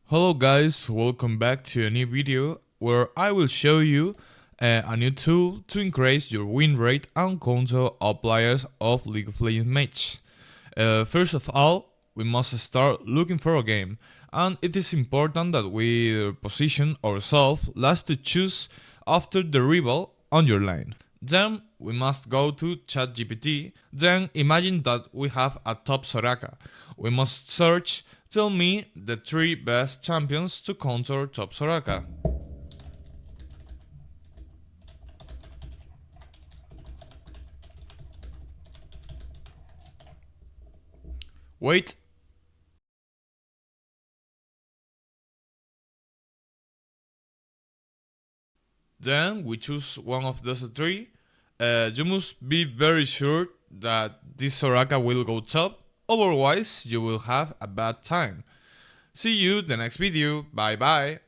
Hello guys, welcome back to a new video where I will show you a new tool to increase your win rate and counter outliers of League of Legends match. First of all, we must start looking for a game, and it is important that we position ourselves last to choose after the rival on your line. Then we must go to ChatGPT. Then imagine that we have a top Soraka. We must search, tell me the 3 best champions to counter top Soraka. Wait. Then we choose one of those 3. You must be very sure that this Soraka will go top, otherwise you will have a bad time. See you the next video, bye bye.